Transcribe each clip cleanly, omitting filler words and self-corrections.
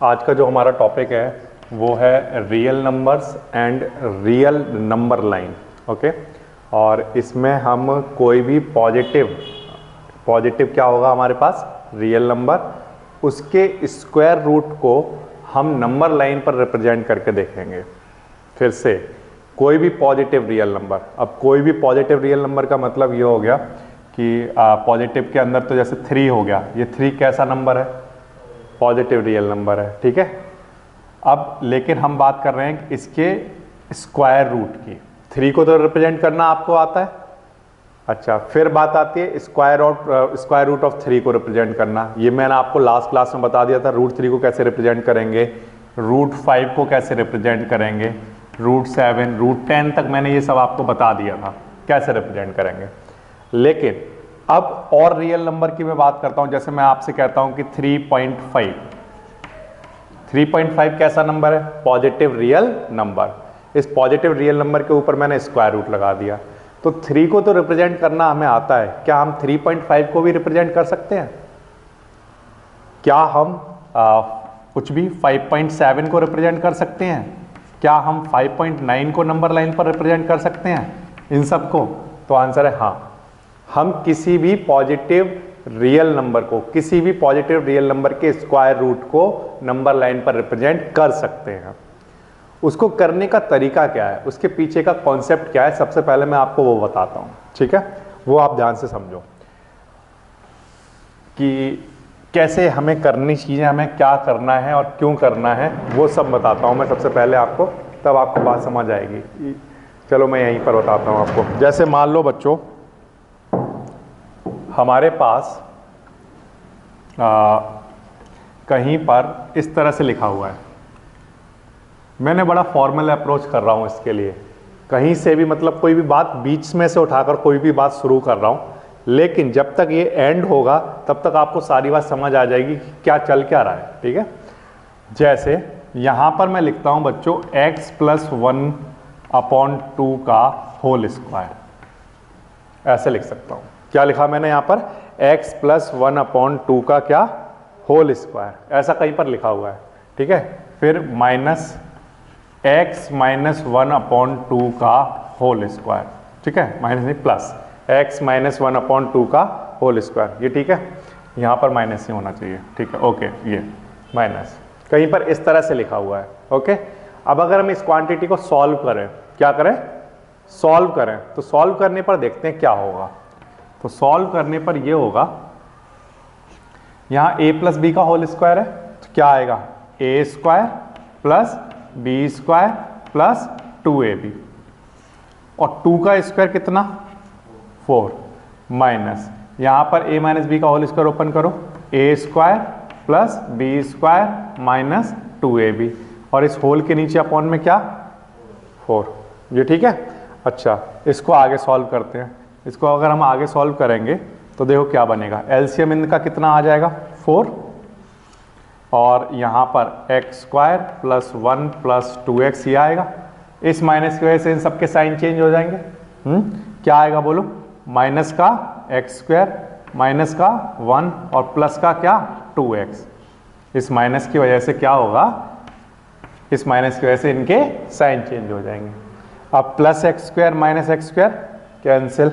आज का जो हमारा टॉपिक है वो है real numbers and real number line. Okay, और इसमें हम कोई भी पॉजिटिव क्या होगा हमारे पास, रियल नंबर, उसके स्क्वायर रूट को हम नंबर लाइन पर रिप्रेजेंट करके देखेंगे। फिर से कोई भी पॉजिटिव रियल नंबर, अब कोई भी पॉजिटिव रियल नंबर का मतलब ये हो गया कि पॉजिटिव के अंदर तो जैसे 3 हो गया, ये 3 कैसा नंबर है, पॉजिटिव रियल नंबर है, ठीक है। अब लेकिन हम बात कर रहे हैं इसके स्क्वायर रूट की। 3 को तो रिप्रेजेंट करना आपको आता है, अच्छा, फिर बात आती है स्क्वायर रूट ऑफ 3 को रिप्रेजेंट करना। ये मैंने आपको लास्ट क्लास में बता दिया था, रूट 3 को कैसे रिप्रेजेंट करेंगे, रूट 5 को कैसे रिप्रेजेंट करेंगे, रूट 7, रूट 10 तक मैंने ये सब आपको बता दिया था कैसे रिप्रेजेंट करेंगे। लेकिन अब और रियल नंबर की मैं बात करता हूं, जैसे मैं आपसे कहता हूं कि 3.5 कैसा नंबर है, पॉजिटिव रियल नंबर। इस पॉजिटिव रियल नंबर के ऊपर मैंने स्क्वायर रूट लगा दिया, तो 3 को तो रिप्रेजेंट करना हमें आता है। क्या हम 3.5 को भी रिप्रेजेंट कर सकते हैं? क्या हम कुछ भी 5.7 को रिप्रेजेंट कर सकते हैं? क्या हम 5.9 को नंबर लाइन पर रिप्रेजेंट कर सकते हैं, इन सब को? तो आंसर है हाँ, हम किसी भी पॉजिटिव रियल नंबर को, किसी भी पॉजिटिव रियल नंबर के स्क्वायर रूट को नंबर लाइन पर रिप्रेजेंट कर सकते हैं। उसको करने का तरीका क्या है, उसके पीछे का कॉन्सेप्ट क्या है, सबसे पहले मैं आपको वो बताता हूं, ठीक है। वो आप ध्यान से समझो कि कैसे हमें करनी चीजें, हमें क्या करना है और क्यों करना है, वो सब बताता हूं मैं सबसे पहले आपको, तब आपको बात समझ आएगी। चलो मैं यहीं पर बताता हूं आपको। जैसे मान लो बच्चों, हमारे पास कहीं पर इस तरह से लिखा हुआ है, मैंने बड़ा फॉर्मल अप्रोच कर रहा हूं इसके लिए, कहीं से भी मतलब कोई भी बात बीच में से उठाकर कोई भी बात शुरू कर रहा हूं, लेकिन जब तक ये एंड होगा तब तक आपको सारी बात समझ आ जाएगी कि क्या चल क्या रहा है, ठीक है। जैसे यहां पर मैं लिखता हूं बच्चों x + 1/2 का होल स्क्वायर, ऐसे लिख सकता हूं। क्या लिखा मैंने यहां पर, x + 1/2 का क्या, होल स्क्वायर, ऐसा कहीं पर लिखा हुआ है, ठीक है। फिर माइनस x - 1/2 का होल स्क्वायर, ठीक है, माइनस नहीं प्लस x - 1/2 का होल स्क्वायर, ये ठीक है, यहाँ पर माइनस ही होना चाहिए, ठीक है, ओके, ये माइनस कहीं पर इस तरह से लिखा हुआ है, ओके। अब अगर हम इस क्वांटिटी को सॉल्व करें, क्या करें, सॉल्व करें, तो सॉल्व करने पर देखते हैं क्या होगा। तो सॉल्व करने पर ये होगा, यहाँ a + b का होल स्क्वायर है, तो क्या आएगा, a² + b² + 2ab, और 2 का स्क्वायर कितना, 4, माइनस यहाँ पर a - b का होल स्क्वायर ओपन करो, a² + b² - 2ab, और इस होल के नीचे अपॉन में क्या, 4, ये ठीक है। अच्छा, इसको आगे सॉल्व करते हैं। इसको अगर हम आगे सॉल्व करेंगे तो देखो क्या बनेगा, एलसीएम इनका कितना आ जाएगा, 4, और यहाँ पर x² + 1 + 2x ये आएगा। इस माइनस की वजह से इन सबके साइन चेंज हो जाएंगे, क्या आएगा बोलो, माइनस का x² माइनस का 1 और प्लस का क्या, 2x। इस माइनस की वजह से क्या होगा, इस माइनस की वजह से इनके साइन चेंज हो जाएंगे। अब plus x² minus x² cancel,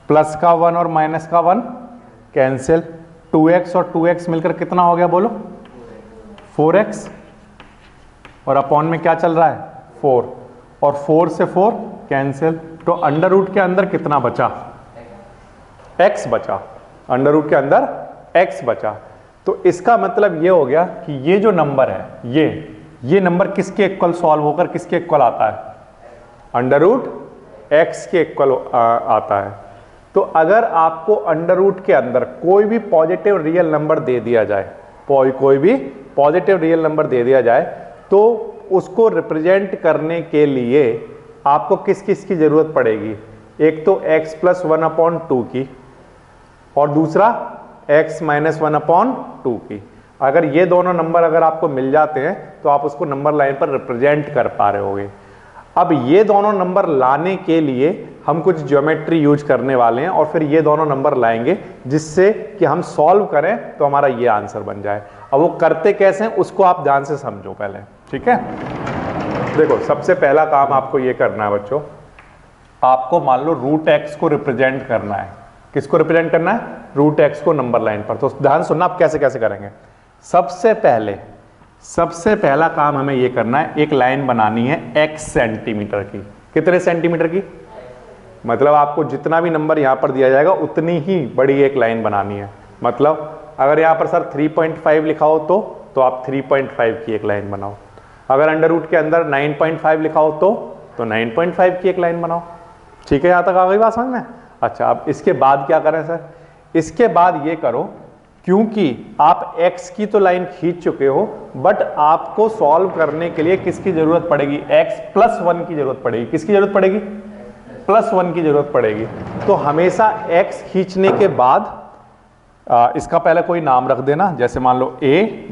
plus का 1 और माइनस का 1 कैंसिल, 2x और 2x मिलकर कितना हो गया बोलो, 4x, और अपॉन में क्या चल रहा है, 4, और 4 से 4 कैंसिल, तो अंडर रूट के अंदर कितना बचा, x बचा, अंडर रूट के अंदर x बचा। तो इसका मतलब ये हो गया कि ये जो नंबर है, ये नंबर किसके इक्वल सॉल्व होकर किसके इक्वल आता है, अंडर रूट x के इक्वल आता है। तो अगर आपको अंडर रूट के अंदर कोई भी पॉजिटिव रियल नंबर दे दिया जाए, कोई भी पॉजिटिव रियल नंबर दे दिया जाए, तो उसको रिप्रेजेंट करने के लिए आपको किस किस की जरूरत पड़ेगी, एक तो x + 1/2 की, और दूसरा x - 1/2 की। अगर ये दोनों नंबर अगर आपको मिल जाते हैं तो आप उसको नंबर लाइन पर रिप्रेजेंट कर पा रहे होगे। अब ये दोनों नंबर लाने के लिए हम कुछ ज्योमेट्री यूज करने वाले हैं और फिर ये दोनों नंबर लाएंगे जिससे कि हम सॉल्व करें तो हमारा ये आंसर बन जाए। अब वो करते कैसे हैं उसको आप ध्यान से समझो पहले, ठीक है। देखो सबसे पहला काम आपको ये करना है बच्चों, आपको मान लो रूट एक्स को रिप्रेजेंट करना है। किसको रिप्रेजेंट करना है? रूट एक्स को नंबर लाइन पर। तो ध्यान सुनना आप कैसे कैसे करेंगे। सबसे पहला काम हमें ये करना है, एक लाइन बनानी है x सेंटीमीटर की। कितने सेंटीमीटर की? मतलब आपको जितना भी नंबर यहां पर दिया जाएगा उतनी ही बड़ी एक लाइन बनानी है। मतलब अगर यहां पर सर 3.5 लिखा हो तो आप 3.5 की एक लाइन बनाओ। अगर अंडर रूट के अंदर 9.5 लिखा हो तो 9.5 की एक लाइन बनाओ। ठीक है, यहां तक आ गई बात समझ में? अच्छा, अब इसके बाद क्या करें सर? इसके बाद ये करो, क्योंकि आप x की तो लाइन खींच चुके हो, बट आपको सॉल्व करने के लिए किसकी जरूरत पड़ेगी? x+1 की जरूरत पड़ेगी। किसकी जरूरत पड़ेगी? +1 की जरूरत पड़ेगी। तो हमेशा x खींचने के बाद इसका पहले कोई नाम रख देना, जैसे मान लो ए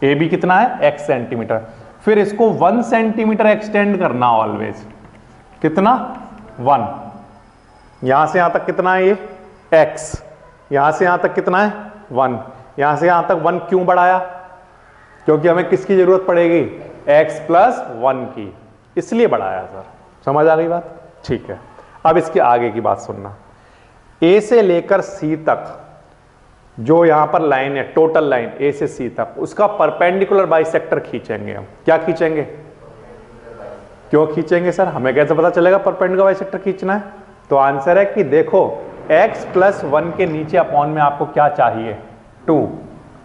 बी कितना है? x centimetre. फिर इसको 1 सेंटीमीटर एक्सटेंड करना ऑलवेज। कितना? 1। यहां से यहां तक कितना है? ये x। यहां से यहां तक कितना है? 1। यहां से यहां तक 1 क्यों बढ़ाया? क्योंकि हमें किसकी जरूरत पड़ेगी? x+1 की, इसलिए बढ़ाया सर। समझ आ गई बात? ठीक है। अब इसके आगे की बात सुनना। a से लेकर c तक जो यहां पर लाइन है, टोटल लाइन a से c तक, उसका परपेंडिकुलर बाइसेक्टर खींचेंगे हम। क्या खींचेंगे? क्यों खींचेंगे सर? हमें कैसे पता चलेगा परपेंडिकुलर बाइसेक्टर खींचना है? तो आंसर है कि देखो x+1 के नीचे अपॉन में आपको क्या चाहिए? 2।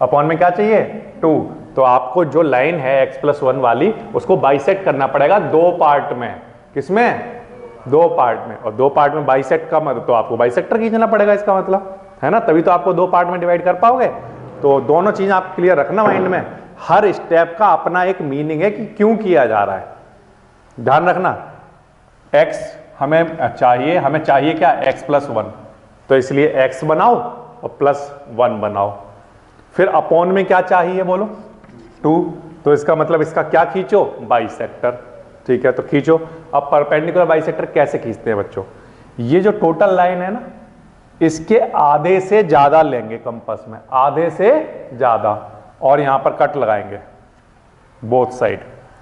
अपॉन में क्या चाहिए? 2। तो आपको जो लाइन है x+1 वाली, उसको बाइसेक्ट करना पड़ेगा 2 पार्ट में। किसमें? 2 पार्ट में। और 2 पार्ट में बाइसेक्ट का मतलब तो आपको बाइसेक्टर खींचना पड़ेगा, इसका मतलब है ना, तभी तो आपको 2 पार्ट में डिवाइड कर पाओगे। तो दोनों चीज आप क्लियर रखना माइंड में। हर स्टेप का अपना एक मीनिंग है कि क्यों किया जा रहा है, ध्यान रखना। x हमें चाहिए क्या? x+1, तो इसलिए x बनाओ और +1 बनाओ। फिर अपॉन में क्या चाहिए बोलो? 2। तो इसका मतलब इसका क्या खींचो? बाइसेक्टर। ठीक है, तो खींचो। अब परपेंडिकुलर बाइसेक्टर कैसे खींचते हैं बच्चों? ये जो टोटल लाइन है ना, इसके आधे से ज्यादा लेंगे कंपास में, आधे से ज्यादा, और यहां पर कट लगाएंगे बोथ साइड।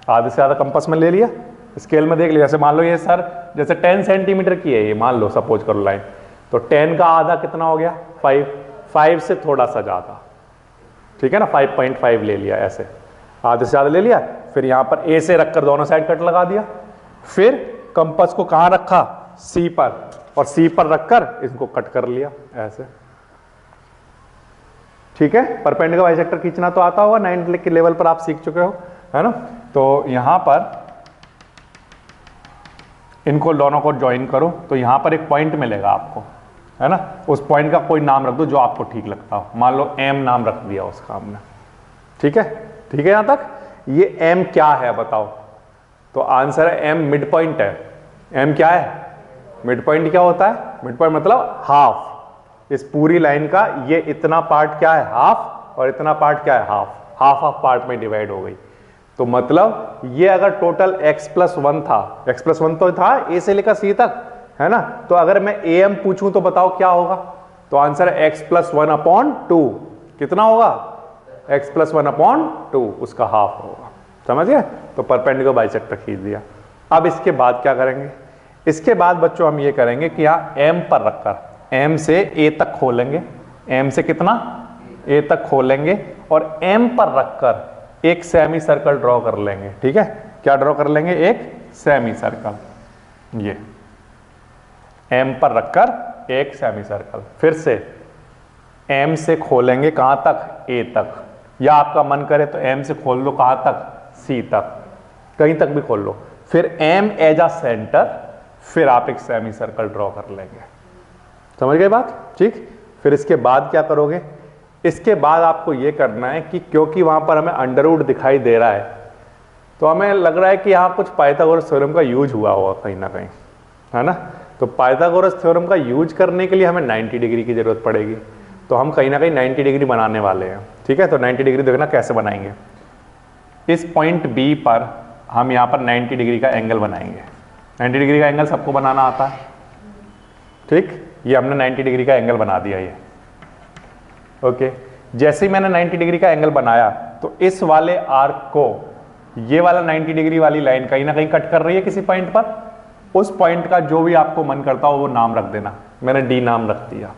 आधे से ज्यादा कंपास में ले लिया, स्केल में देख लिया। जैसे मान लो ये सर जैसे 10 सेंटीमीटर की है ये, मान लो सपोज करो लाइन, तो 10 का आधा कितना हो गया? 5 से थोड़ा सा ज्यादा, ठीक है ना, 5.5 ले लिया, ऐसे आधे से ज्यादा ले लिया। फिर यहां पर ए से रखकर दोनों साइड कट लगा दिया। फिर कंपास को कहां रखा? सी पर, और सी पर रखकर इसको कट कर लिया ऐसे। ठीक है, परपेंडिकुलर बाइसेक्टर खींचना तो आता होगा, 9th के लेवल पर आप सीख चुके हो, है ना। तो यहां पर इनको दोनों को ज्वाइन करो, तो यहां पर एक पॉइंट मिलेगा आपको, है ना। उस पॉइंट का कोई नाम रख दो जो आपको ठीक लगता हो। मान लो एम नाम रख दिया उसका हमने। ठीक है, ठीक है यहां तक। ये एम क्या है बताओ? तो आंसर है एम मिड पॉइंट है। एम क्या है? Mid point. क्या होता है मिड पॉइंट? मतलब हाफ। इस पूरी लाइन का ये इतना पार्ट क्या है? हाफ, और इतना पार्ट क्या है? हाफ। हाफ पार्ट में डिवाइड हो गई। तो मतलब ये अगर टोटल x+1 था, x+1 तो था ए से लेकर सी तक, है ना। तो अगर मैं am पूछूं तो बताओ क्या होगा? तो आंसर है x+1/2। कितना होगा? x+1/2, उसका हाफ होगा। समझ गए? तो परपेंडिकुलर बाइसेक्टर खींच दिया। अब इसके बाद क्या करेंगे? इसके बाद बच्चों हम ये करेंगे कि यहाँ m पर रखकर m से a तक खोलेंगे। m से कितना? a तक खोलेंगे, और m पर रखकर एक सेमी सर्कल ड्रॉ कर लेंगे। ठीक है, क्या ड्रॉ कर लेंगे? एक सेमी सर्कल। ये m पर रखकर एक सेमी सर्कल। फिर से m से खोलेंगे कहां तक? a तक, या आपका मन करे तो m से खोल लो कहां तक? c तक, कहीं तक भी खोल लो। फिर m एज अ सेंटर, फिर आप एक सेमी सर्कल ड्रॉ कर लेंगे। समझ गए बात? ठीक। फिर इसके बाद क्या करोगे? इसके बाद आपको यह करना है कि क्योंकि वहां पर हमें अंडरवुड दिखाई दे रहा है, तो हमें लग रहा है कि यहां कुछ पाइथागोरस थ्योरम का यूज हुआ होगा कहीं ना कहीं, है ना। तो पाइथागोरस थ्योरम का यूज करने के लिए हमें 90 डिग्री की जरूरत पड़ेगी। तो हम कहीं ना कहीं 90 डिग्री बनाने वाले हैं। ठीक है, तो 90 डिग्री देखना कैसे बनाएंगे। इस पॉइंट बी पर हम यहां पर 90 डिग्री का एंगल बनाएंगे। 90 डिग्री का एंगल सबको बनाना आता है। ठीक, ये हमने 90 डिग्री का एंगल बना दिया ये। ओके, जैसे ही मैंने 90 डिग्री का एंगल बनाया तो इस वाले आर्क को ये वाला 90 डिग्री वाली लाइन कहीं ना कहीं कट कर रही है किसी पॉइंट पर। उस पॉइंट का जो भी आपको मन करता हो वो नाम रख देना, मैंने डी नाम रख दिया,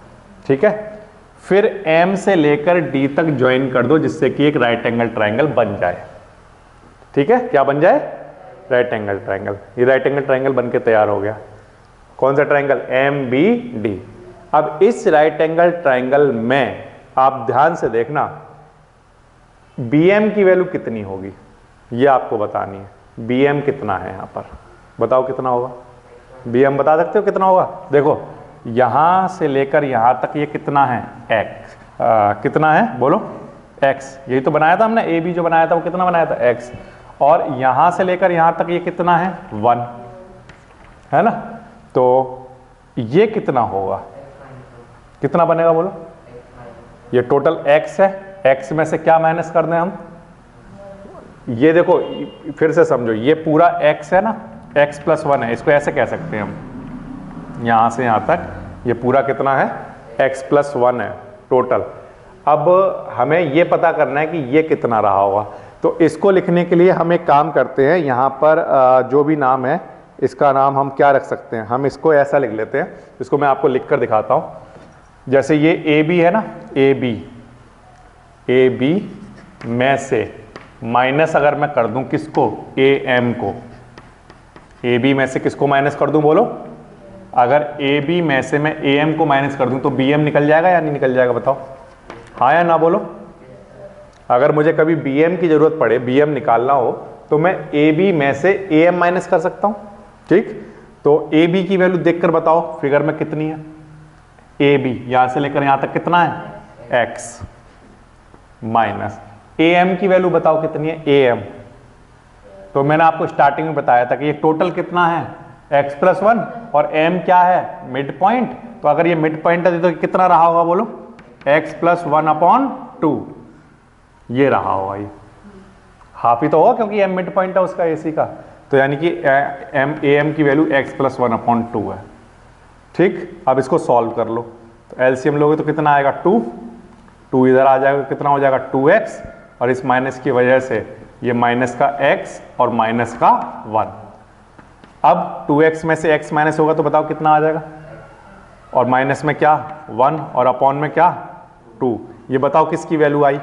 ठीक है। फिर एम से लेकर डी तक ज्वाइन कर दो जिससे कि एक राइट एंगल ट्राइंगल बन जाए, ठीक है। क्या बन जाए? Right angle triangle. ये राइट एंगल ट्राइंगल बन के तैयार हो गया। कौन सा ट्राइंगल? M B D. अब इस राइट एंगल ट्राइंगल में आप ध्यान से देखना बी एम की वैल्यू कितनी होगी ये आपको बतानी है। बी एम कितना है यहां पर, बताओ कितना होगा? बी एम बता सकते हो कितना होगा? देखो यहां से लेकर यहां तक ये कितना है? एक्स। कितना है बोलो? एक्स। यही तो बनाया था हमने, ए बी जो बनाया था वो कितना बनाया था? एक्स। और यहां से लेकर यहां तक ये कितना है? 1 है ना। तो ये कितना होगा? कितना बनेगा बोलो? ये टोटल x है, x में से क्या माइनस कर दें हम? ये देखो फिर से समझो, ये पूरा x है ना, x + 1 है, इसको ऐसे कह सकते हैं हम, यहां से यहां तक ये पूरा कितना है? x + 1 है टोटल। अब हमें ये पता करना है कि ये कितना रहा होगा। तो इसको लिखने के लिए हम एक काम करते हैं, यहाँ पर जो भी नाम है इसका नाम हम क्या रख सकते हैं? हम इसको ऐसा लिख लेते हैं, इसको मैं आपको लिख कर दिखाता हूँ। जैसे ये ए बी है ना, ए बी में से माइनस अगर मैं कर दूं किसको? ए एम को। ए बी में से किसको माइनस कर दूं बोलो? अगर ए बी में से मैं ए एम को माइनस कर दूं तो बी एम निकल जाएगा या नहीं निकल जाएगा? बताओ हाँ या ना बोलो। अगर मुझे कभी बी एम की जरूरत पड़े, बी एम निकालना हो, तो मैं ए बी में से ए एम माइनस कर सकता हूं, ठीक। तो ए बी की वैल्यू देखकर बताओ फिगर में कितनी है? ए बी यहां से लेकर यहां तक कितना है? एक्स माइनस ए एम की वैल्यू बताओ कितनी है? A M. तो मैंने आपको स्टार्टिंग में बताया था कि ये टोटल कितना है? x + 1 और m क्या है? Mid point. तो अगर ये मिड पॉइंट है तो कितना रहा होगा बोलो? x + 1/2 ये रहा होगा। ये हाफ ही तो होगा क्योंकि m मिड पॉइंट है उसका AC का। तो यानी कि ए एम की वैल्यू x + 1/2 है, ठीक। अब इसको सॉल्व कर लो, तो एलसीएम लोगे तो कितना आएगा? 2 इधर आ जाएगा, कितना हो जाएगा? 2x, और इस माइनस की वजह से ये माइनस का x और माइनस का 1। अब 2x में से x माइनस होगा तो बताओ कितना आ जाएगा? और माइनस में क्या? 1 और अपॉन में क्या? 2। ये बताओ किसकी वैल्यू आई?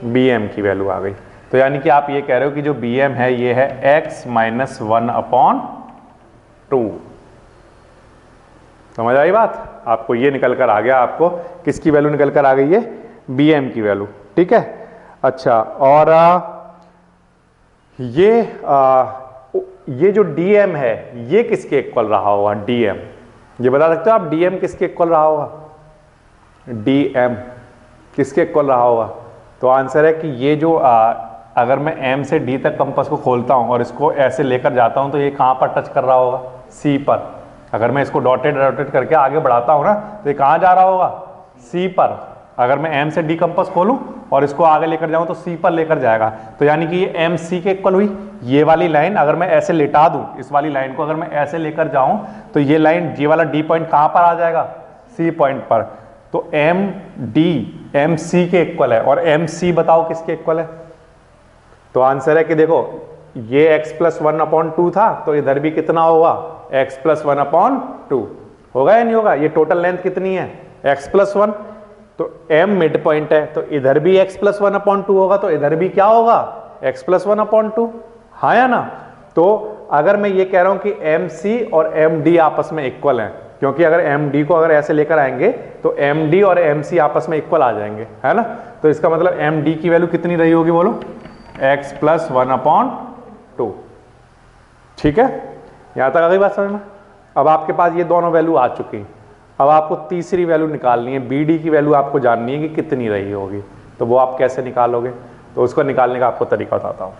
बी एम की वैल्यू आ गई। तो यानी कि आप ये कह रहे हो कि जो बी एम है ये है x - 1/2। समझ आई बात? आपको ये निकल कर आ गया, आपको किसकी वैल्यू निकल कर आ गई है? बी एम की वैल्यू, ठीक है। अच्छा, और ये जो डी एम है ये किसके इक्वल रहा होगा? डी एम, ये बता सकते हो आप डी एम किसके इक्वल रहा होगा? डी एम किसके इक्वल रहा होगा? तो आंसर है कि ये जो अगर मैं एम से डी तक कंपास को खोलता हूं और इसको ऐसे लेकर जाता हूं तो ये कहां पर टच कर रहा होगा? सी पर। अगर मैं इसको डॉटेड करके आगे बढ़ाता हूं ना तो ये कहां जा रहा होगा? सी पर। अगर मैं एम से डी कंपास खोलूं और इसको आगे लेकर जाऊं तो सी पर लेकर जाएगा। तो यानी कि ये एम सी के इक्वल हुई। ये वाली लाइन अगर मैं ऐसे लिटा दूं, इस वाली लाइन को अगर मैं ऐसे लेकर जाऊं तो ये लाइन, ये वाला डी पॉइंट कहां पर आ जाएगा? सी पॉइंट पर। तो एम डी एम सी के इक्वल है, और एम सी बताओ किसके इक्वल है? तो आंसर है कि देखो ये x + 1/2 था, तो इधर भी कितना होगा? x + 1/2 होगा या नहीं होगा? ये टोटल लेंथ कितनी है? x + 1। तो m मिड पॉइंट है तो इधर भी x + 1/2 होगा, तो इधर भी क्या होगा? x + 1/2। हाँ या ना? तो अगर मैं ये कह रहा हूं कि mc और md आपस में इक्वल हैं, क्योंकि अगर md को अगर ऐसे लेकर आएंगे तो md और mc आपस में इक्वल आ जाएंगे, है ना। तो इसका मतलब md की वैल्यू कितनी रही होगी बोलो? x + 1/2। ठीक है, यहां तक आ गई बात समझ में? अब आपके पास ये दोनों वैल्यू आ चुकी। अब आपको तीसरी वैल्यू निकालनी है, बी डी की वैल्यू आपको जाननी है कि कितनी रही होगी। तो वो आप कैसे निकालोगे? तो उसको निकालने का आपको तरीका बताता हूं।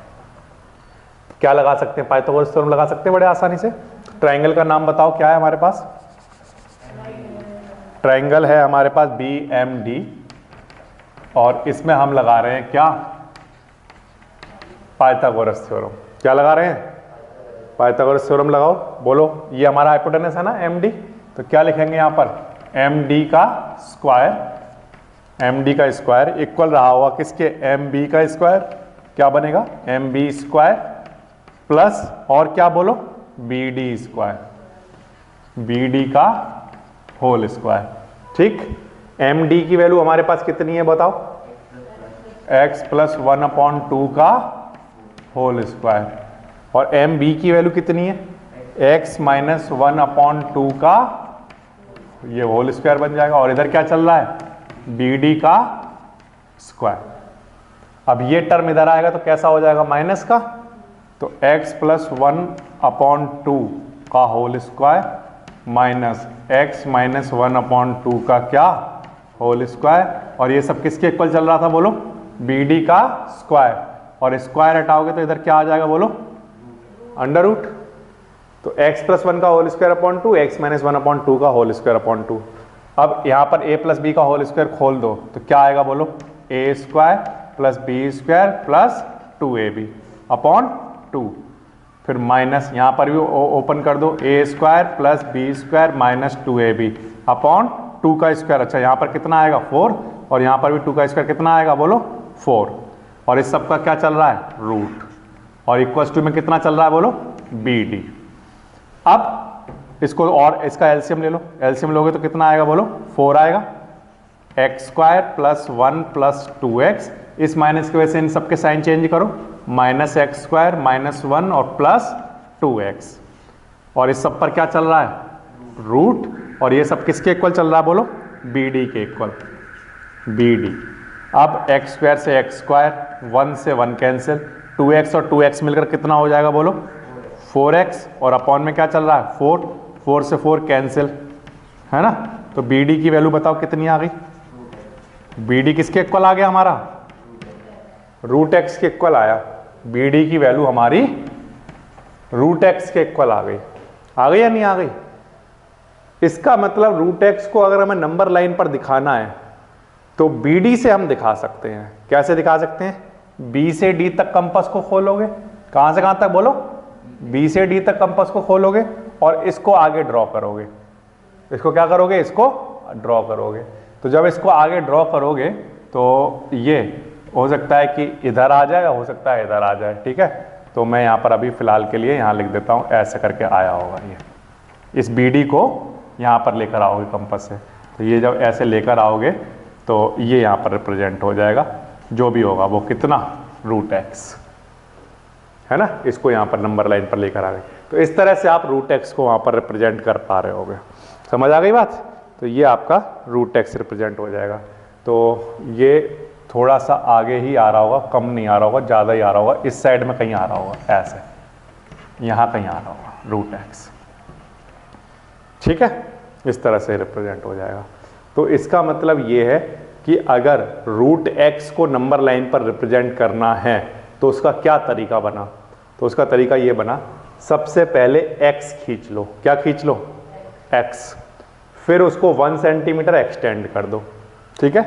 क्या लगा सकते हैं? पाइथागोरस थ्योरम लगा सकते हैं बड़े आसानी से। ट्राइंगल का नाम बताओ क्या है हमारे पास? ट्राइंगल है हमारे पास BMD, और इसमें हम लगा रहे हैं क्या? Pythagoras theorem. क्या लगा रहे हैं? पाइथागोरस थ्योरम लगाओ। बोलो, ये हमारा हाइपोटेनस है ना MD, तो क्या लिखेंगे यहां पर? MD का स्क्वायर एम डी का स्क्वायर इक्वल रहा होगा किसके, एम बी का स्क्वायर, क्या बनेगा एम बी स्क्वायर प्लस और क्या बोलो B D square, B D का होल स्क्वायर। ठीक, एम डी की वैल्यू हमारे पास कितनी है बताओ, x प्लस 1/2 का होल स्क्वायर, और एम बी की वैल्यू कितनी है, x माइनस 1/2 का ये होल स्क्वायर बन जाएगा, और इधर क्या चल रहा है बी डी का स्क्वायर। अब ये टर्म इधर आएगा तो कैसा हो जाएगा माइनस का, तो x प्लस 1/2 का whole square minus x minus 1/2 का क्या होल स्क्वायर, और ये सब किसके इक्वल चल रहा था बोलो, बी डी का स्क्वायर, और स्क्वायर हटाओगे तो इधर क्या आ जाएगा बोलो अंडर रूट, तो x प्लस 1 का whole square upon 2, x minus 1/2 का होल स्क्वायर अपॉन 2। अब यहाँ पर a प्लस बी का होल स्क्वायर खोल दो तो क्या आएगा बोलो, a square plus B square plus 2ab upon 2, फिर माइनस यहाँ पर भी ओपन कर दो, a square plus B square minus 2ab upon 2 का स्क्वायर। अच्छा यहाँ पर कितना आएगा 4, और यहाँ पर भी 2 का स्क्वायर कितना आएगा बोलो 4, और इस सब का क्या चल रहा है रूट, और इक्वल्स टू में कितना चल रहा है बोलो बी डी। अब इसको और इसका एलसीएम ले लो, एलसीएम लोगे तो कितना आएगा बोलो 4 आएगा, x square plus 1 plus 2x, इस माइनस की वजह से इन सबके साइन चेंज करो, माइनस एक्स स्क्वायर माइनस 1 और प्लस 2x, और इस सब पर क्या चल रहा है रूट, और ये सब किसके इक्वल चल रहा है बोलो बी डी के इक्वल, बी डी। अब एक्स स्क्वायर से एक्स स्क्वायर, 1 से 1 कैंसिल, 2x और 2x मिलकर कितना हो जाएगा बोलो 4x, और अपॉन में क्या चल रहा है 4, 4 से 4 कैंसिल है ना, तो बी डी की वैल्यू बताओ कितनी आ गई, बी डी किसके इक्वल आ गया हमारा रूट एक्स के इक्वल आया, बी डी की वैल्यू हमारी रूट एक्स के इक्वल आ गई या नहीं आ गई। इसका मतलब रूट एक्स को अगर हमें नंबर लाइन पर दिखाना है तो बी डी से हम दिखा सकते हैं, कैसे दिखा सकते हैं, बी से डी तक कंपास को खोलोगे, कहां से कहां तक बोलो बी से डी तक कंपास को खोलोगे और इसको आगे ड्रॉ करोगे, इसको क्या करोगे इसको ड्रॉ करोगे, तो जब इसको आगे ड्रॉ करोगे तो ये हो सकता है कि इधर आ जाए, हो सकता है इधर आ जाए, ठीक है। तो मैं यहाँ पर अभी फिलहाल के लिए यहाँ लिख देता हूँ, ऐसे करके आया होगा ये, इस बी डी को यहाँ पर लेकर आओगे कंपास से, तो ये जब ऐसे लेकर आओगे तो ये यहाँ पर रिप्रेजेंट हो जाएगा, जो भी होगा वो कितना रूट एक्स है ना, इसको यहाँ पर नंबर लाइन पर लेकर आ गए, तो इस तरह से आप रूट एक्स को वहाँ पर रिप्रेजेंट कर पा रहे होगे, समझ आ गई बात। तो ये आपका रूट एक्स रिप्रेजेंट हो जाएगा, तो ये थोड़ा सा आगे ही आ रहा होगा, कम नहीं आ रहा होगा, ज़्यादा ही आ रहा होगा, इस साइड में कहीं आ रहा होगा, ऐसे यहाँ कहीं आ रहा होगा रूट एक्स, ठीक है, इस तरह से रिप्रेजेंट हो जाएगा। तो इसका मतलब ये है कि अगर रूट एक्स को नंबर लाइन पर रिप्रेजेंट करना है तो उसका क्या तरीका बना, तो उसका तरीका ये बना, सबसे पहले x खींच लो, क्या खींच लो x, फिर उसको 1 सेंटीमीटर एक्सटेंड कर दो, ठीक है।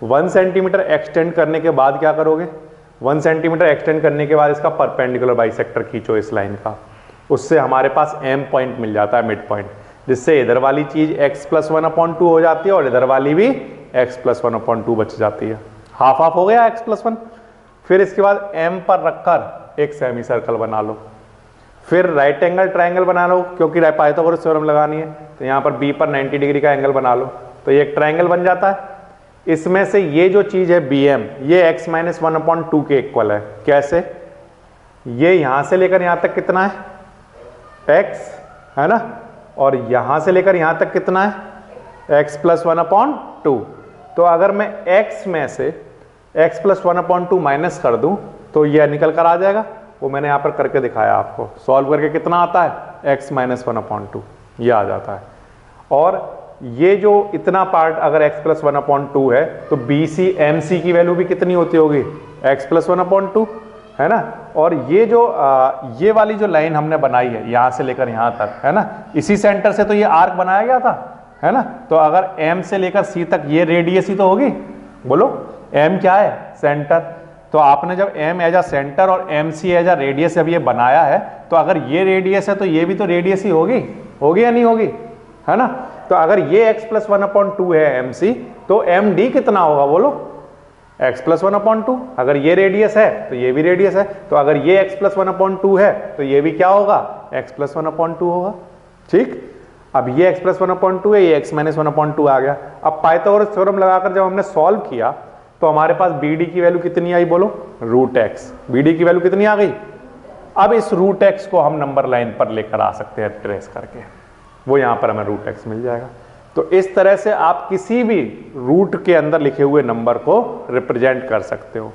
1 सेंटीमीटर एक्सटेंड करने के बाद क्या करोगे, 1 सेंटीमीटर एक्सटेंड करने के बाद इसका परपेंडिकुलर बाइसेक्टर खींचो इस लाइन का, उससे हमारे पास m पॉइंट मिल जाता है, मिड पॉइंट, जिससे इधर वाली चीज x प्लस 1/2 हो जाती है और इधर वाली भी x प्लस 1/2 बच जाती है, हाफ हाफ हो गया x प्लस 1। फिर इसके बाद m पर रखकर एक सेमी सर्कल बना लो, फिर राइट एंगल ट्राइंगल बना लो, क्योंकि पाइथागोरस थ्योरम लगानी है, तो यहाँ पर b पर 90 डिग्री का एंगल बना लो, तो ये एक ट्राइंगल बन जाता है। इसमें से ये जो चीज है bm, ये x माइनस 1/2 के इक्वल है, कैसे, ये यहां से लेकर यहां तक कितना है x है ना, और यहां से लेकर यहां तक कितना है x प्लस 1/2, तो अगर मैं x में से x प्लस 1/2 माइनस कर दूं तो यह निकल कर आ जाएगा, वो मैंने यहां पर करके दिखाया आपको, सॉल्व करके कितना आता है x माइनस 1/2, ये आ जाता है। और ये जो इतना पार्ट अगर x प्लस 1/2 है तो BC MC की वैल्यू भी कितनी होती होगी x प्लस 1/2 है ना, और ये जो ये वाली जो लाइन हमने बनाई है यहां से लेकर यहां तक है ना, इसी सेंटर से तो ये आर्क बनाया गया था है ना, तो अगर M से लेकर C तक ये रेडियस ही तो होगी, बोलो M क्या है सेंटर, तो आपने जब M एज अ सेंटर और MC एज अ रेडियस जब ये बनाया है, तो अगर ये रेडियस है तो ये भी तो रेडियस ही होगी, होगी या नहीं होगी, है ना। तो तो अगर ये x प्लस 1/2 है mc, तो md कितना होगा बोलो? x plus 1/2। अगर ये रेडियस है तो ये भी रेडियस है, तो अगर ये x प्लस 1/2 है तो ये भी क्या होगा? x प्लस 1/2 होगा। ठीक, अब ये x प्लस 1/2 है, ये x माइनस 1/2 आ गया। अब पाइथागोरस थ्योरम लगाकर जब हमने सॉल्व किया तो हमारे पास bd की वैल्यू कितनी आई बोलो? √x। bd की वैल्यू कितनी आ गई? अब इस √x को हम नंबर लाइन पर लेकर आ सकते हैं ट्रेस करके, वो यहां पर हमें √x मिल जाएगा। तो इस तरह से आप किसी भी रूट के अंदर लिखे हुए नंबर को रिप्रेजेंट कर सकते हो।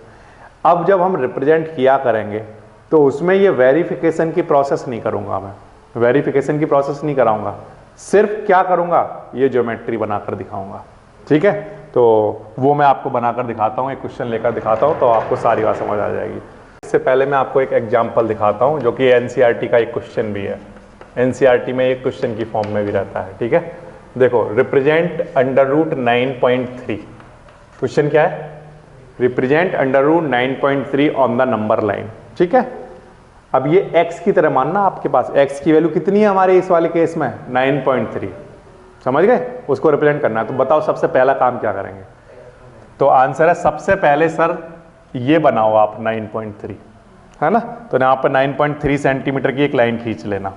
अब जब हम रिप्रेजेंट किया करेंगे तो उसमें ये वेरिफिकेशन की प्रोसेस नहीं करूंगा, मैं वेरिफिकेशन की प्रोसेस नहीं कराऊंगा, सिर्फ क्या करूंगा? ये ज्योमेट्री बनाकर दिखाऊंगा। ठीक है, तो वो मैं आपको बनाकर दिखाता हूँ, एक क्वेश्चन लेकर दिखाता हूँ, तो आपको सारी बात समझ आ जाएगी। इससे पहले मैं आपको एक एग्जाम्पल दिखाता हूँ जो कि एनसीईआरटी का एक क्वेश्चन भी है। एनसीईआरटी में एक क्वेश्चन की फॉर्म में भी रहता है। ठीक है, देखो, रिप्रेजेंट √9.3। क्वेश्चन क्या है? Represent √9.3 on the number line. ठीक है, अब ये x की तरह मानना, आपके पास x की वैल्यू कितनी है हमारे इस वाले केस में? 9.3। समझ गए? उसको रिप्रेजेंट करना है। तो बताओ सबसे पहला काम क्या करेंगे? तो आंसर है सबसे पहले सर ये बनाओ आप 9.3, है ना? तो यहाँ पर 9.3 सेंटीमीटर की एक लाइन खींच लेना,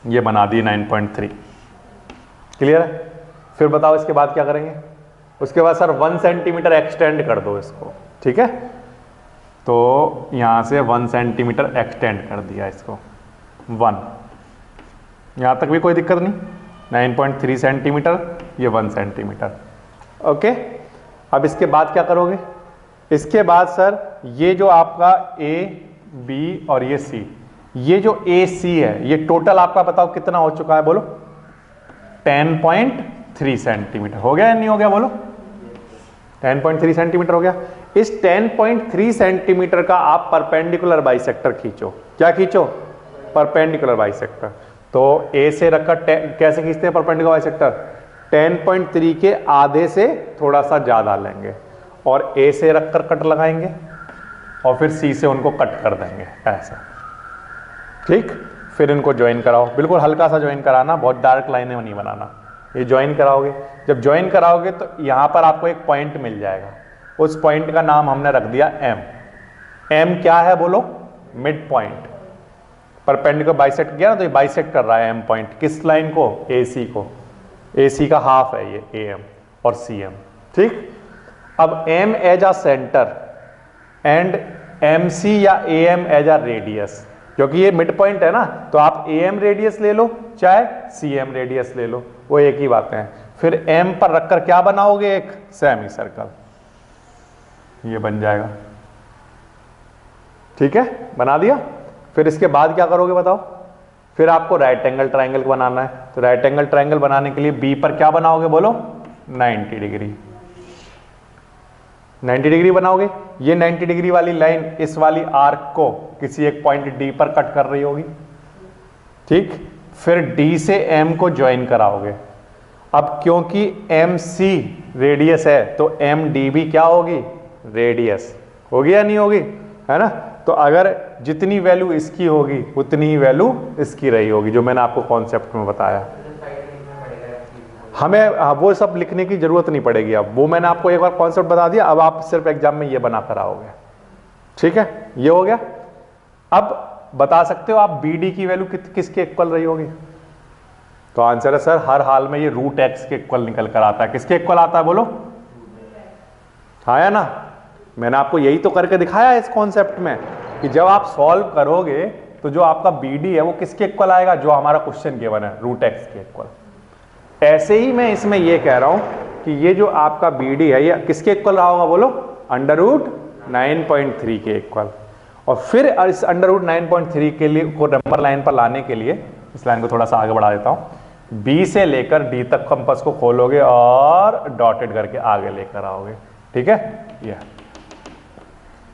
ये बना दी 9.3। क्लियर है? फिर बताओ इसके बाद क्या करेंगे? उसके बाद सर 1 सेंटीमीटर एक्सटेंड कर दो इसको। ठीक है, तो यहां से 1 सेंटीमीटर एक्सटेंड कर दिया इसको, 1। यहां तक भी कोई दिक्कत नहीं, 9.3 सेंटीमीटर, ये 1 सेंटीमीटर। ओके, अब इसके बाद क्या करोगे? इसके बाद सर ये जो आपका ए बी और ये सी, ये जो ए सी है, ये टोटल आपका बताओ कितना हो चुका है बोलो? 10.3 सेंटीमीटर हो गया या नहीं हो गया बोलो? 10.3 सेंटीमीटर हो गया। इस 10.3 सेंटीमीटर का आप परपेंडिकुलर बाइसेक्टर खींचो। क्या खींचो? Perpendicular bisector. तो ए से रखकर कैसे खींचते हैं परपेंडिकुलर बाइसेक्टर? 10.3 के आधे से थोड़ा सा ज्यादा लेंगे और ए से रखकर कट लगाएंगे और फिर सी से उनको कट कर देंगे ऐसा। ठीक, फिर इनको ज्वाइन कराओ, बिल्कुल हल्का सा ज्वाइन कराना, बहुत डार्क लाइनें नहीं बनाना। ये ज्वाइन कराओगे, जब ज्वाइन कराओगे तो यहां पर आपको एक पॉइंट मिल जाएगा, उस पॉइंट का नाम हमने रख दिया एम। एम क्या है बोलो? Mid point. परपेंडिकुलर बाइसेक्ट किया ना, तो ये बाइसेक्ट कर रहा है एम पॉइंट, किस लाइन को? ए सी को। ए सी का हाफ है ये ए एम और सी एम। ठीक, अब M as a centre and M C या A M as a radius, क्योंकि ये मिड पॉइंट है ना, तो आप ए एम रेडियस ले लो चाहे सी एम रेडियस ले लो, वो एक ही बात है। फिर एम पर रखकर क्या बनाओगे? एक सेमी सर्कल, ये बन जाएगा। ठीक है, बना दिया। फिर इसके बाद क्या करोगे बताओ? फिर आपको राइट एंगल ट्राइंगल बनाना है, तो राइट एंगल ट्राइंगल बनाने के लिए बी पर क्या बनाओगे बोलो? 90 डिग्री। 90 डिग्री बनाओगे। ये 90 डिग्री वाली लाइन इस वाली आर्क को किसी एक पॉइंट डी पर कट कर रही होगी। ठीक, फिर डी से एम को ज्वाइन कराओगे। अब क्योंकि एम सी रेडियस है तो एम डी भी क्या होगी? रेडियस होगी या नहीं होगी? है ना? तो अगर जितनी वैल्यू इसकी होगी उतनी ही वैल्यू इसकी रही होगी, जो मैंने आपको कॉन्सेप्ट में बताया। हमें वो सब लिखने की जरूरत नहीं पड़ेगी, अब वो मैंने आपको एक बार कॉन्सेप्ट बता दिया, अब आप सिर्फ एग्जाम में ये बना कर आओगे। ठीक है, ये हो गया। अब बता सकते हो आप बीडी की वैल्यू किसके इक्वल रही होगी? तो आंसर है सर हर हाल में ये √x के इक्वल निकल कर आता है। किसके इक्वल आता है बोलो? हाँ या ना? मैंने आपको यही तो करके दिखाया है इस कॉन्सेप्ट में कि जब आप सॉल्व करोगे तो जो आपका बीडी है वो किसके इक्वल आएगा? जो हमारा क्वेश्चन गिवन है, √x के इक्वल। ऐसे ही मैं इसमें ये कह रहा हूं कि ये जो आपका बीडी है ये किसके इक्वल रहा होगा बोलो? √9.3 के इक्वल। और फिर इस √9.3 के लिए को नंबर लाइन पर लाने के लिए इस लाइन को थोड़ा सा आगे बढ़ा देता हूं। बी से लेकर डी तक कंपास को खोलोगे और डॉटेड करके आगे लेकर आओगे। ठीक है, ये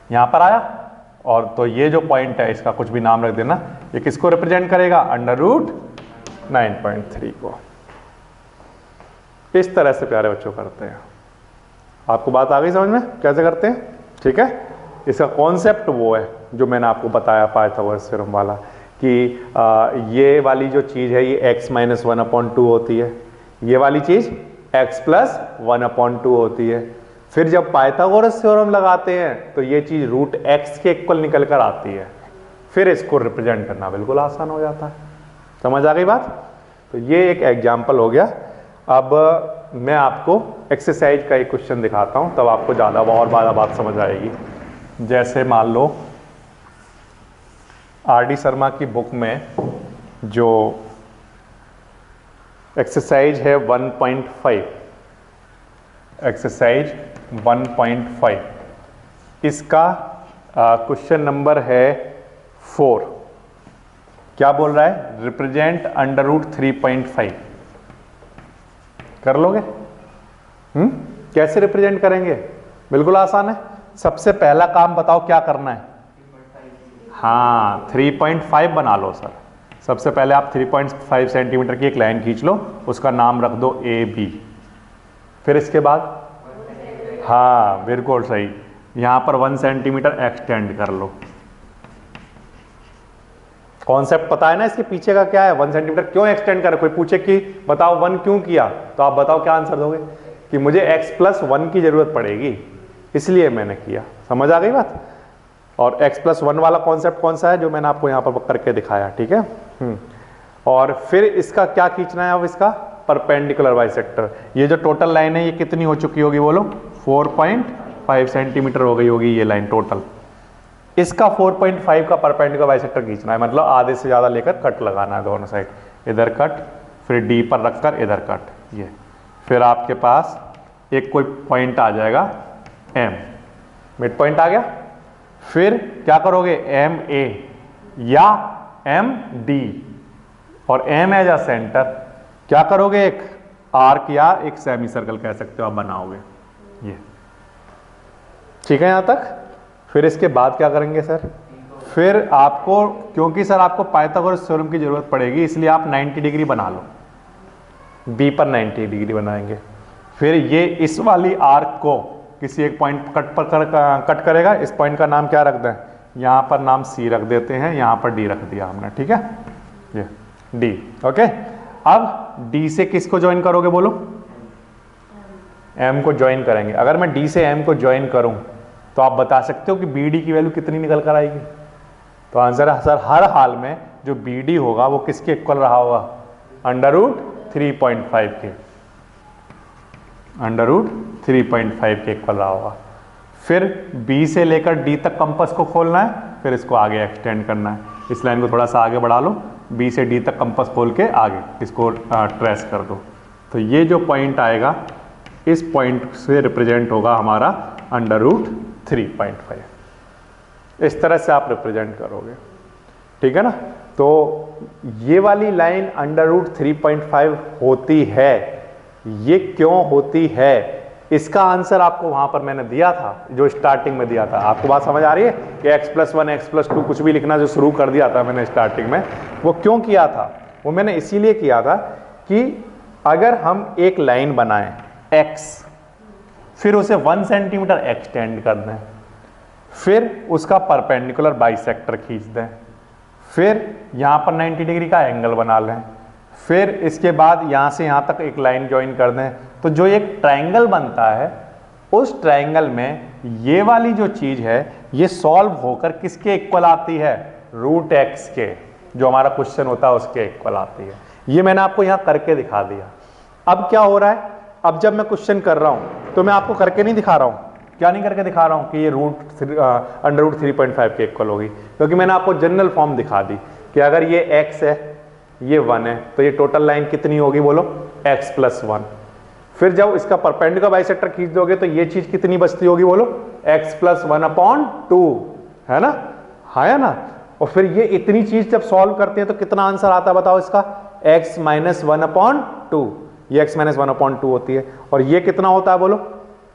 यहां पर आया। और तो ये जो पॉइंट है इसका कुछ भी नाम रख देना, ये किसको रिप्रेजेंट करेगा? √9.3 को। इस तरह से प्यारे बच्चों करते हैं। आपको बात आ गई समझ में कैसे करते हैं? ठीक है, इसका कॉन्सेप्ट वो है जो मैंने आपको बताया पाइथागोरस थ्योरम वाला। कि ये वाली जो चीज़ है ये x माइनस 1/2 होती है, ये वाली चीज़ x प्लस 1/2 होती है। फिर जब पाइथागोरस थ्योरम लगाते हैं तो ये चीज़ रूट x के इक्वल निकल कर आती है, फिर इसको रिप्रेजेंट करना बिल्कुल आसान हो जाता है। समझ आ गई बात? तो ये एक एग्जाम्पल हो गया। अब मैं आपको एक्सरसाइज का एक क्वेश्चन दिखाता हूँ, तब आपको ज़्यादा और ज़्यादा बात समझ आएगी। जैसे मान लो आर.डी. शर्मा की बुक में जो एक्सरसाइज है 1.5, एक्सरसाइज 1.5, इसका क्वेश्चन नंबर है 4। क्या बोल रहा है? Represent under root 3.5। कर लोगे? कैसे रिप्रेजेंट करेंगे? बिल्कुल आसान है। सबसे पहला काम बताओ क्या करना है? हाँ, 3.5 बना लो सर। सबसे पहले आप 3.5 सेंटीमीटर की एक लाइन खींच लो, उसका नाम रख दो AB। फिर इसके बाद हाँ बिल्कुल सही, यहां पर 1 सेंटीमीटर एक्सटेंड कर लो। कॉन्सेप्ट पता है ना इसके पीछे का क्या है? 1 सेंटीमीटर क्यों एक्सटेंड कर? कोई पूछे कि बताओ 1 क्यों किया, तो आप बताओ क्या आंसर दोगे? कि मुझे x प्लस 1 की जरूरत पड़ेगी, इसलिए मैंने किया। समझ आ गई बात? और x प्लस 1 वाला कॉन्सेप्ट कौन सा है जो मैंने आपको यहां पर करके दिखाया, ठीक है। और फिर इसका क्या खींचना है? अब इसका परपेंडिकुलर बाइसेक्टर। ये जो टोटल लाइन है ये कितनी हो चुकी होगी बोलो? 4.5 सेंटीमीटर हो गई होगी ये लाइन टोटल। इसका 4.5 का परपेंडिकुलर बाइसेक्टर खींचना है, मतलब आधे से ज्यादा लेकर कट लगाना है दोनों साइड। इधर कट, फिर D पर रखकर इधर कट, ये। फिर आपके पास एक कोई पॉइंट आ जाएगा M, मिड पॉइंट आ गया। फिर क्या करोगे? MA या MD, और M एज अ सेंटर क्या करोगे? एक आर्क या एक सेमी सर्कल कह सकते हो आप बनाओगे, ये। ठीक है यहां तक? फिर इसके बाद क्या करेंगे सर? फिर आपको, क्योंकि सर आपको पाइथागोरस थ्योरम की जरूरत पड़ेगी, इसलिए आप 90 डिग्री बना लो। B पर 90 डिग्री बनाएंगे। फिर ये इस वाली आर्क को किसी एक पॉइंट कट करेगा। इस पॉइंट का नाम क्या रख दें? यहां पर नाम C रख देते हैं, यहां पर D रख दिया हमने, ठीक है, ये D। ओके, अब D से किसको ज्वाइन करोगे बोलो? M को ज्वाइन करेंगे। अगर मैं D से M को ज्वाइन करूं तो आप बता सकते हो कि BD की वैल्यू कितनी निकल कर आएगी? तो आंसर है सर हर हाल में जो BD होगा वो किसके इक्वल रहा होगा? अंडर रूट 3.5 के, अंडर रूट 3.5 के इक्वल रहा होगा। फिर B से लेकर D तक कंपास को खोलना है, फिर इसको आगे एक्सटेंड करना है। इस लाइन को थोड़ा सा आगे बढ़ा लो, B से D तक कंपास खोल के आगे इसको ट्रेस कर दो। तो ये जो पॉइंट आएगा इस पॉइंट से रिप्रेजेंट होगा हमारा अंडर रूट 3.5। इस तरह से आप रिप्रेजेंट करोगे, ठीक है ना। तो ये वाली लाइन अंडर रूट 3.5 होती है। ये क्यों होती है इसका आंसर आपको वहां पर मैंने दिया था, जो स्टार्टिंग में दिया था। आपको बात समझ आ रही है कि x प्लस 1 x प्लस 2 कुछ भी लिखना जो शुरू कर दिया था मैंने स्टार्टिंग में, वो क्यों किया था? वो मैंने इसीलिए किया था कि अगर हम एक लाइन बनाएं x, फिर उसे 1 सेंटीमीटर एक्सटेंड कर दें, फिर उसका परपेंडिकुलर बाइसेक्टर खींच दें, फिर यहां पर 90 डिग्री का एंगल बना लें, फिर इसके बाद यहां से यहां तक एक लाइन ज्वाइन कर दें, तो जो एक ट्रायंगल बनता है उस ट्रायंगल में ये वाली जो चीज है ये सॉल्व होकर किसके इक्वल आती है? रूट x के, जो हमारा क्वेश्चन होता है उसके इक्वल आती है। ये मैंने आपको यहां करके दिखा दिया। अब क्या हो रहा है? अब जब मैं क्वेश्चन कर रहा हूं तो मैं आपको करके नहीं दिखा रहा हूं। क्या नहीं करके दिखा रहा हूं? कि ये अंडर रूट 3.5 के इक्वल होगी, क्योंकि मैंने आपको जनरल फॉर्म दिखा दी कि अगर ये x है ये 1 है तो ये टोटल लाइन कितनी होगी बोलो? x plus 1। फिर जब इसका परपेंडिकुलर बाइसेक्टर खींच दोगे तो ये चीज कितनी बचती होगी बोलो? x प्लस 1/2, है ना? है ना? और फिर ये इतनी चीज जब सॉल्व करते हैं तो कितना आंसर आता है बताओ इसका? x minus 1/2। ये x माइनस 1/2 होती है। और ये कितना होता है बोलो?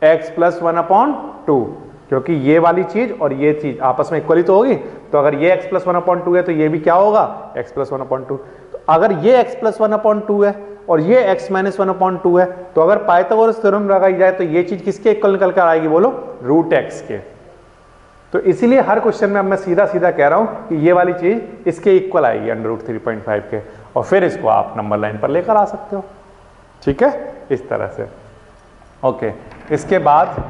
x प्लस 1/2, क्योंकि ये वाली चीज और ये चीज आपस में इक्वली तो होगी। तो अगर ये x प्लस 1/2 है तो ये भी क्या होगा? x plus 1/2। तो अगर ये x प्लस 1/2 है और ये x माइनस 1/2 है, तो अगर पाइथागोरस थ्योरम लगाई जाए तो ये चीज किसके इक्वल निकल कर आएगी बोलो? रूट x के। तो इसीलिए हर क्वेश्चन में अब मैं सीधा सीधा कह रहा हूँ कि ये वाली चीज़ इसके इक्वल आएगी √3.5 के, और फिर इसको आप नंबर लाइन पर लेकर आ सकते हो। ठीक है, इस तरह से। ओके, इसके बाद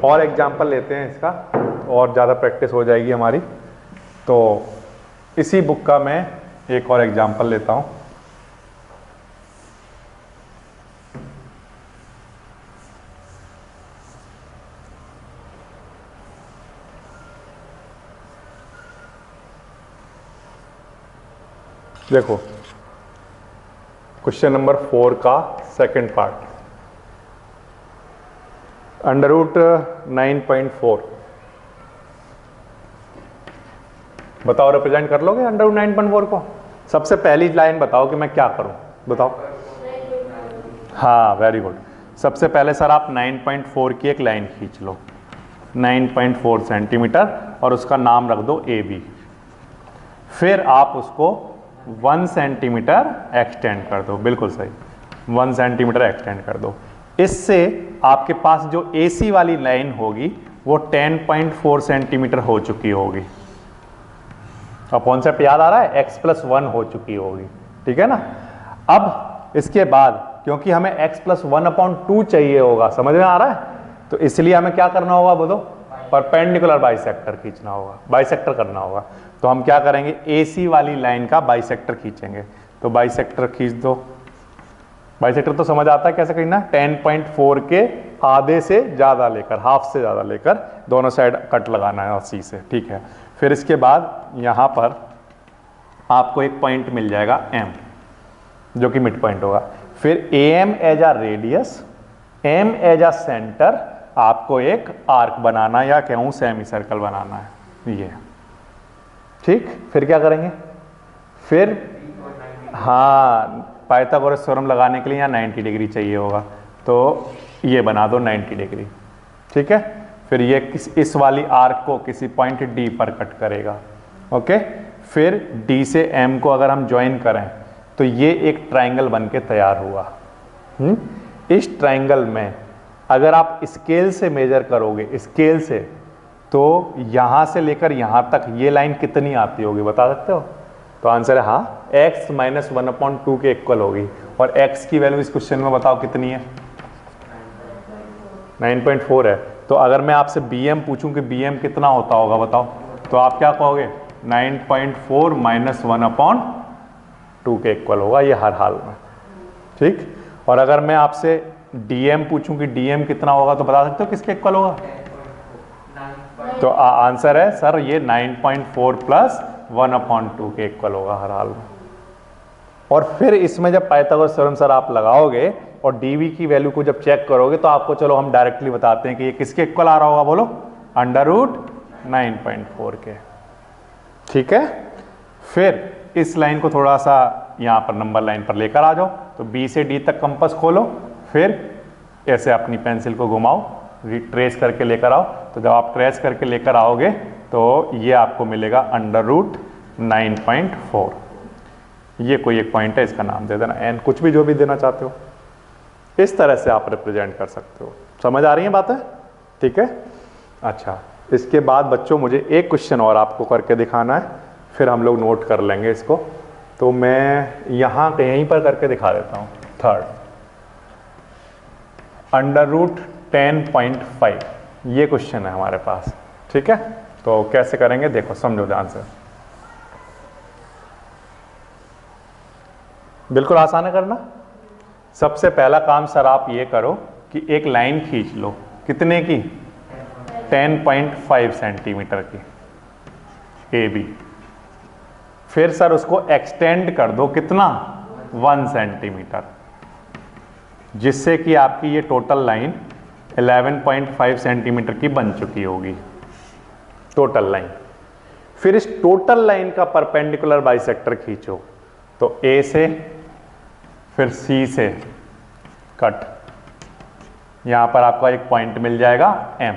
और एग्जाम्पल लेते हैं इसका, और ज़्यादा प्रैक्टिस हो जाएगी हमारी। तो इसी बुक का मैं एक और एग्जाम्पल लेता हूँ। देखो क्वेश्चन नंबर 4 का सेकंड पार्ट, √9.4 बताओ, रिप्रेजेंट कर लोगे √9.4 को? सबसे पहली लाइन बताओ कि मैं क्या करूं, बताओ। हाँ, वेरी गुड। सबसे पहले सर आप 9.4 की एक लाइन खींच लो, 9.4 सेंटीमीटर, और उसका नाम रख दो AB। फिर आप उसको 1 सेंटीमीटर एक्सटेंड कर दो, बिल्कुल सही, 1 सेंटीमीटर एक्सटेंड कर दो। इससे आपके पास जो AC वाली लाइन होगी वो 10.4 सेंटीमीटर हो चुकी होगी। अब कॉन्सेप्ट याद आ रहा है? x+1 हो चुकी होगी, ठीक है ना। अब इसके बाद क्योंकि हमें x+1/2 चाहिए होगा, समझ में आ रहा है? तो इसलिए हमें क्या करना होगा बोलो? परपेंडिकुलर बाइसेक्टर खींचना होगा, बाइसेक्टर करना होगा। तो हम क्या करेंगे? AC वाली लाइन का बाइसेक्टर खींचेंगे। तो बाइसेक्टर खींच दो। बाइसेक्टर तो समझ आता है कैसे खींचना? 10.4 के आधे से ज़्यादा लेकर, हाफ से ज़्यादा लेकर दोनों साइड कट लगाना है C से, ठीक है। फिर इसके बाद यहाँ पर आपको एक पॉइंट मिल जाएगा M, जो कि मिड पॉइंट होगा। फिर AM as a radius, M as a centre, आपको एक आर्क बनाना या कहूँ सेमी सर्कल बनाना है, ये ठीक। फिर क्या करेंगे? फिर हाँ, पाइथागोरस थ्योरम लगाने के लिए यहाँ 90 डिग्री चाहिए होगा, तो ये बना दो 90 डिग्री, ठीक है। फिर ये इस वाली आर्क को किसी पॉइंट D पर कट करेगा, ओके। फिर D से M को अगर हम ज्वाइन करें तो ये एक ट्राइंगल बन के तैयार हुआ। इस ट्राइंगल में अगर आप स्केल से मेजर करोगे, स्केल से, तो यहाँ से लेकर यहाँ तक ये लाइन कितनी आती होगी, बता सकते हो? तो आंसर है हाँ, x - 1/2 के इक्वल होगी। और x की वैल्यू इस क्वेश्चन में बताओ कितनी है? 9.4 है। तो अगर मैं आपसे BM पूछूं कि BM कितना होता होगा बताओ, तो आप क्या कहोगे? 9.4 - 1/2 के इक्वल होगा ये हर हाल में, ठीक। और अगर मैं आपसे DM पूछूं कि DM कितना होगा, तो बता सकते हो किसके इक्वल होगा? तो आंसर है सर ये 9.4 + 1/2 के इक्वल होगा हर हाल में। और फिर इसमें जब पाइथागोरस थ्योरम सर आप लगाओगे और DV की वैल्यू को जब चेक करोगे तो आपको, चलो हम डायरेक्टली बताते हैं कि ये किसके इक्वल आ रहा होगा, बोलो? √9.4 के, ठीक है। फिर इस लाइन को थोड़ा सा यहाँ पर नंबर लाइन पर लेकर आ जाओ। तो B से D तक कंपास खोलो, फिर ऐसे अपनी पेंसिल को घुमाओ, ट्रेस करके लेकर आओ। तो जब आप ट्रेस करके लेकर आओगे तो ये आपको मिलेगा √9.4। ये कोई एक पॉइंट है, इसका नाम दे देना n, कुछ भी जो भी देना चाहते हो। इस तरह से आप रिप्रेजेंट कर सकते हो। समझ आ रही है बातें? ठीक है। अच्छा, इसके बाद बच्चों मुझे एक क्वेश्चन और आपको करके दिखाना है, फिर हम लोग नोट कर लेंगे इसको। तो मैं यहाँ यहीं पर करके दिखा देता हूँ। थर्ड, √10.5 ये क्वेश्चन है हमारे पास, ठीक है। तो कैसे करेंगे देखो, समझो ध्यान से। बिल्कुल आसान है करना। सबसे पहला काम सर आप ये करो कि एक लाइन खींच लो, कितने की? 10.5 सेंटीमीटर की AB। फिर सर उसको एक्सटेंड कर दो, कितना? 1 सेंटीमीटर, जिससे कि आपकी ये टोटल लाइन 11.5 सेंटीमीटर की बन चुकी होगी, टोटल लाइन। फिर इस टोटल लाइन का परपेंडिकुलर बाइसेक्टर खींचो। तो A से, फिर C से कट, यहां पर आपका एक पॉइंट मिल जाएगा M।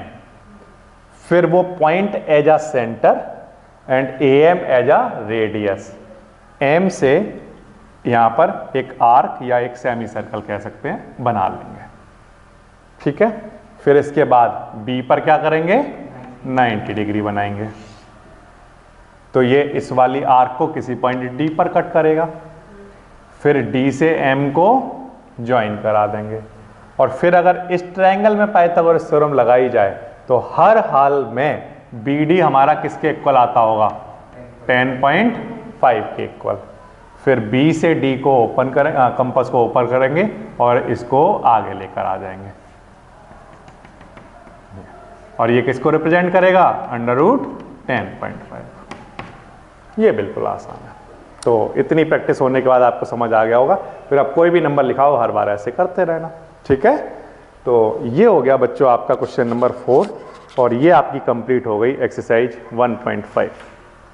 फिर वो point as a centre and AM as a radius. M से यहां पर एक आर्क या एक सेमी सर्कल कह सकते हैं, बना लेंगे, ठीक है। फिर इसके बाद B पर क्या करेंगे? 90 डिग्री बनाएंगे। तो ये इस वाली आर्क को किसी पॉइंट डी पर कट करेगा, फिर डी से एम को ज्वाइन करा देंगे, और फिर अगर इस ट्रायंगल में पाइथागोरस थ्योरम लगाई जाए तो हर हाल में बी डी हमारा किसके इक्वल आता होगा, 10.5 के इक्वल। फिर बी से डी को ओपन करेंगे, कंपास को ओपन करेंगे और इसको आगे लेकर आ जाएंगे, और ये किसको रिप्रेजेंट करेगा, √10.5। ये बिल्कुल आसान है। तो इतनी प्रैक्टिस होने के बाद आपको समझ आ गया होगा। फिर आप कोई भी नंबर लिखाओ, हर बार ऐसे करते रहना, ठीक है। तो ये हो गया बच्चों आपका क्वेश्चन नंबर 4, और ये आपकी कंप्लीट हो गई एक्सरसाइज 1.5।